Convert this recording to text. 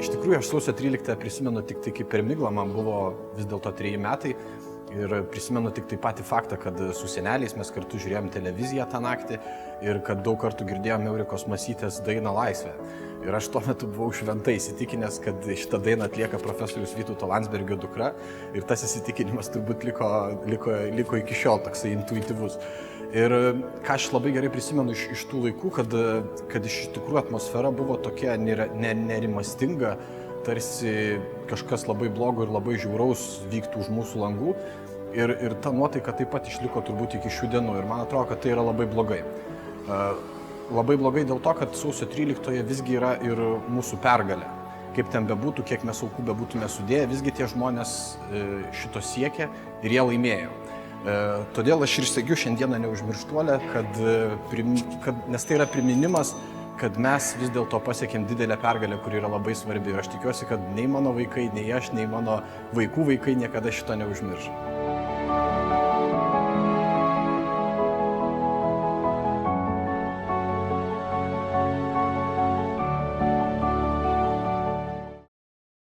Iš tikrųjų, aš sausio 13 prisimenu tik tai kaip per miglą, man buvo vis dėlto 3 metai ir prisimenu tik tai patį faktą, kad su seneliais mes kartu žiūrėjom televiziją tą naktį ir kad daug kartų girdėjom Eurikos Masytės dainą Laisvė. Ir aš tuo metu buvau šventai įsitikinęs, kad šitą dainą atlieka profesorius Vytauto Landsbergio dukra ir tas įsitikinimas turbūt liko iki šiol toksai intuityvus. Ir ką aš labai gerai prisimenu iš tų laikų, kad iš tikrųjų atmosfera buvo tokia nerimastinga, tarsi kažkas labai blogo ir labai žiauraus vyktų už mūsų langų. Ir ta nuotaika taip pat išliko turbūt iki šių dienų ir man atrodo, kad tai yra labai blogai. Labai blogai dėl to, kad sausio 13 visgi yra ir mūsų pergalė. Kaip ten bebūtų, kiek mes aukų bebūtume sudėję, visgi tie žmonės šito siekia ir jie laimėjo. Todėl aš ir segiu šiandieną neužmirštuolę, nes tai yra priminimas, kad mes vis dėlto pasiekėm didelę pergalę, kuri yra labai svarbi. Ir aš tikiuosi, kad nei mano vaikai, nei aš, nei mano vaikų vaikai niekada šito neužmirš.